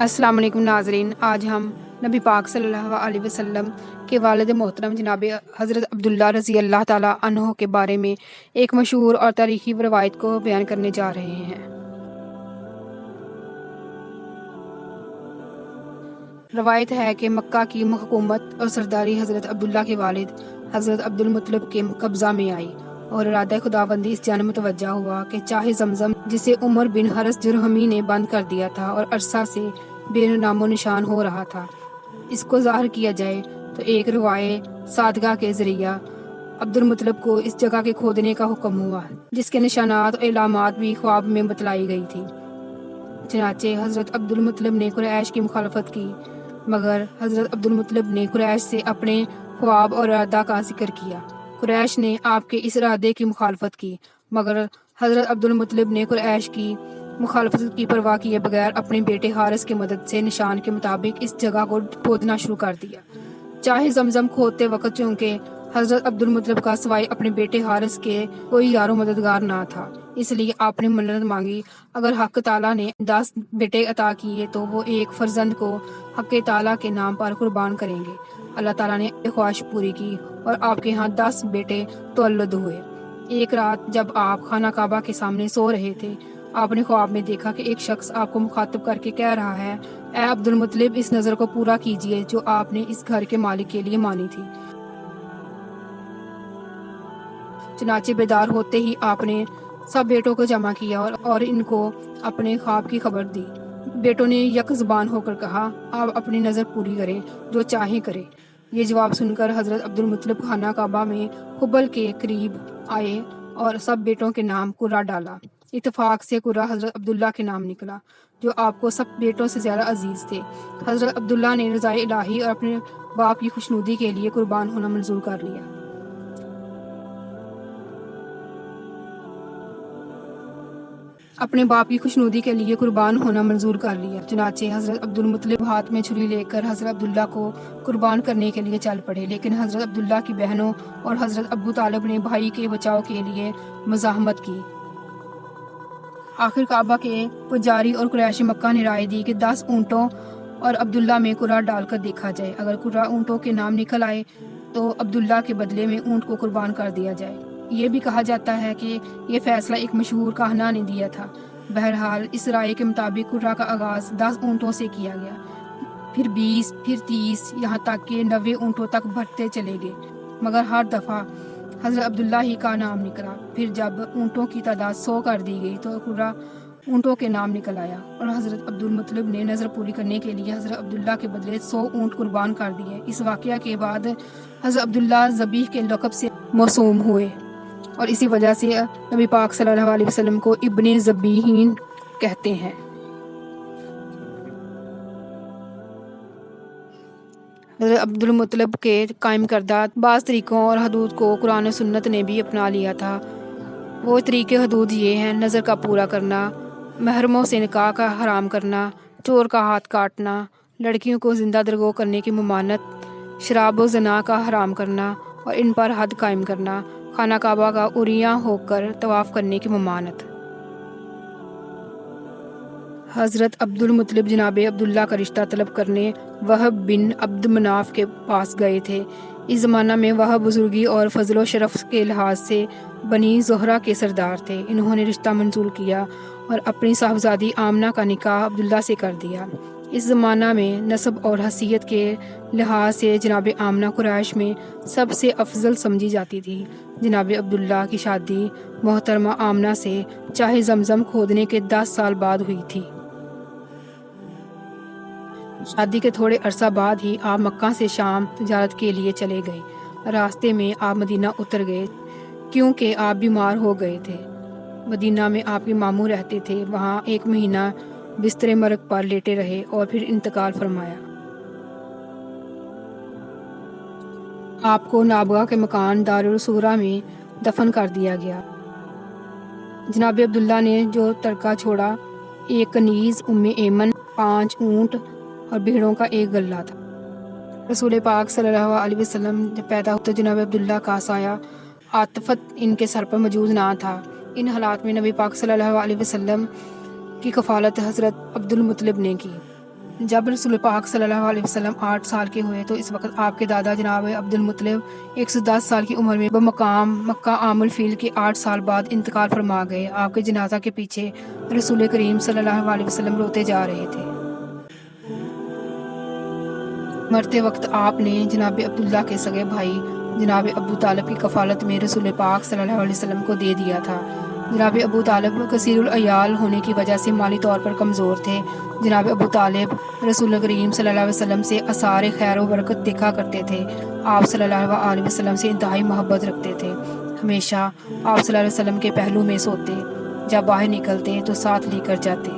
السلام علیکم ناظرین، آج ہم نبی پاک صلی اللہ علیہ وسلم کے والد محترم جناب حضرت عبداللہ رضی اللہ تعالیٰ عنہ کے بارے میں ایک مشہور اور تاریخی روایت کو بیان کرنے جا رہے ہیں۔ روایت ہے کہ مکہ کی حکومت اور سرداری حضرت عبداللہ کے والد حضرت عبد المطلب کے قبضہ میں آئی اور ارادہ خداوندی اس جانب متوجہ ہوا کہ چاہے زمزم جسے عمر بن حرس جرہمی نے بند کر دیا تھا اور عرصہ سے بے نام و نشان ہو رہا تھا، اس کو ظاہر کیا جائے تو ایک روایت صادقہ کے ذریعہ عبد المطلب کو اس جگہ کے کھودنے کا حکم ہوا، جس کے نشانات اور علامات بھی خواب میں بتلائی گئی تھی۔ چنانچہ حضرت عبد المطلب نے قریش کی مخالفت کی، مگر حضرت عبد المطلب نے قریش سے اپنے خواب اور ارادہ کا ذکر کیا۔ قریش نے آپ کے اس ارادے کی مخالفت کی، مگر حضرت عبد المطلب نے قریش کی مخالفت کی پرواہ کیے بغیر اپنے بیٹے حارث کی مدد سے نشان کے مطابق اس جگہ کو کھودنا شروع کر دیا۔ چاہے زمزم کھودتے وقت چونکہ حضرت عبد المطلب کا سوائے اپنے بیٹے حارث کے کوئی یار و مددگار نہ تھا، اس لیے آپ نے منت مانگی اگر حق تعالیٰ نے 10 بیٹے عطا کیے تو وہ ایک فرزند کو حق تعالیٰ کے نام پر قربان کریں گے۔ اللہ تعالیٰ نے خواہش پوری کی اور آپ کے ہاں 10 بیٹے تولد ہوئے۔ ایک رات جب آپ خانہ کعبہ کے سامنے سو رہے تھے، آپ نے خواب میں دیکھا کہ ایک شخص آپ کو مخاطب کر کے کہہ رہا ہے، اے عبد المطلب، اس نظر کو پورا کیجئے جو آپ نے اس گھر کے مالک کے لیے مانی تھی۔ چنانچہ بیدار ہوتے ہی آپ نے سب بیٹوں کو جمع کیا اور ان کو اپنے خواب کی خبر دی۔ بیٹوں نے یک زبان ہو کر کہا، آپ اپنی نظر پوری کریں، جو چاہیں کریں۔ یہ جواب سن کر حضرت عبد المطلب خانہ کعبہ میں حبل کے قریب آئے اور سب بیٹوں کے نام قرہ ڈالا۔ اتفاق سے قرہ حضرت عبداللہ کے نام نکلا، جو آپ کو سب بیٹوں سے زیادہ عزیز تھے۔ حضرت عبداللہ نے رضائے الہی اور اپنے باپ کی خوشنودی کے لیے قربان ہونا منظور کر لیا۔ اپنے باپ کی خوشنودی کے لیے قربان ہونا منظور کر لیا۔ چنانچہ حضرت عبد المطلب ہاتھ میں چھری لے کر حضرت عبداللہ کو قربان کرنے کے لیے چل پڑے، لیکن حضرت عبداللہ کی بہنوں اور حضرت ابو طالب نے بھائی کے بچاؤ کے لیے مزاحمت کی۔ آخر کعبہ کے پجاری اور قریش مکہ نے رائے دی کہ 10 اونٹوں اور عبداللہ میں قرہ ڈال کر دیکھا جائے۔ اگر قرہ اونٹوں کے نام نکل آئے تو عبداللہ کے بدلے میں اونٹ کو قربان کر دیا جائے۔ یہ بھی کہا جاتا ہے کہ یہ فیصلہ ایک مشہور کاہنہ نے دیا تھا۔ بہرحال اس رائے کے مطابق قرہ کا آغاز 10 اونٹوں سے کیا گیا، پھر 20، پھر 30، یہاں تک کہ 90 اونٹوں تک بڑھتے چلے گئے، مگر ہر دفعہ حضرت عبداللہ ہی کا نام نکلا۔ پھر جب اونٹوں کی تعداد 100 کر دی گئی تو قرہ اونٹوں کے نام نکل آیا اور حضرت عبد المطلب نے نظر پوری کرنے کے لیے حضرت عبداللہ کے بدلے 100 اونٹ قربان کر دیے۔ اس واقعہ کے بعد حضرت عبداللہ ذبیح کے لقب سے موسوم ہوئے اور اسی وجہ سے نبی پاک صلی اللہ علیہ وسلم کو ابن ذبیحین کہتے ہیں۔ حضرت عبد المطلب کے قائم کردہ بعض طریقوں اور حدود کو قرآن و سنت نے بھی اپنا لیا تھا۔ وہ طریقے حدود یہ ہیں: نظر کا پورا کرنا، محرموں سے نکاح کا حرام کرنا، چور کا ہاتھ کاٹنا، لڑکیوں کو زندہ درگو کرنے کی ممانعت، شراب و زنا کا حرام کرنا اور ان پر حد قائم کرنا، خانہ کعبہ کا عریاں ہو کر طواف کرنے کی ممانعت۔ حضرت عبد المطلب جناب عبداللہ کا رشتہ طلب کرنے وہب بن عبد مناف کے پاس گئے تھے۔ اس زمانہ میں وہب بزرگی اور فضل و شرف کے لحاظ سے بنی زہرہ کے سردار تھے۔ انہوں نے رشتہ منظور کیا اور اپنی صاحبزادی آمنہ کا نکاح عبداللہ سے کر دیا۔ اس زمانہ میں نسب اور حیثیت کے لحاظ سے جناب آمنہ قریش میں سب سے افضل سمجھی جاتی تھی۔ جناب عبداللہ کی شادی محترمہ آمنہ سے چاہے زمزم کھودنے کے 10 سال بعد ہوئی تھی۔ شادی کے تھوڑے عرصہ بعد ہی آپ مکہ سے شام تجارت کے لیے چلے گئے۔ راستے میں آپ مدینہ اتر گئے کیونکہ آپ بیمار ہو گئے تھے۔ مدینہ میں آپ کے ماموں رہتے تھے، وہاں 1 مہینہ بستر مرگ پر لیٹے رہے اور پھر انتقال فرمایا۔ آپ کو نابغہ کے مکان دارالسغرا میں دفن کر دیا گیا۔ جناب عبداللہ نے جو ترکہ چھوڑا، 1 کنیز ام ایمن، 5 اونٹ اور بھیڑوں کا 1 غلہ تھا۔ رسول پاک صلی اللہ علیہ وسلم جب پیدا ہوتے جناب عبداللہ کا سایہ عاطفت ان کے سر پر موجود نہ تھا۔ ان حالات میں نبی پاک صلی اللہ علیہ وسلم کی کفالت حضرت عبد المطلب نے کی۔ جب رسول پاک صلی اللہ علیہ وسلم 8 سال کے ہوئے تو اس وقت آپ کے دادا جناب عبد المطلب 110 سال کی عمر میں بمقام مکہ عام الفیل کے 8 سال بعد انتقال فرما گئے۔ آپ کے جنازہ کے پیچھے رسول کریم صلی اللہ علیہ وسلم روتے جا رہے تھے۔ مرتے وقت آپ نے جناب عبداللہ کے سگے بھائی جناب ابو طالب کی کفالت میں رسول پاک صلی اللہ علیہ وسلم کو دے دیا تھا۔ جناب ابو طالب کثیر العیال ہونے کی وجہ سے مالی طور پر کمزور تھے۔ جناب ابو طالب رسول کریم صلی اللہ علیہ وسلم سے آثار خیر و برکت دیکھا کرتے تھے۔ آپ صلی اللہ علیہ وسلم سے انتہائی محبت رکھتے تھے۔ ہمیشہ آپ صلی اللہ علیہ وسلم کے پہلو میں سوتے، جب باہر نکلتے تو ساتھ لے کر جاتے۔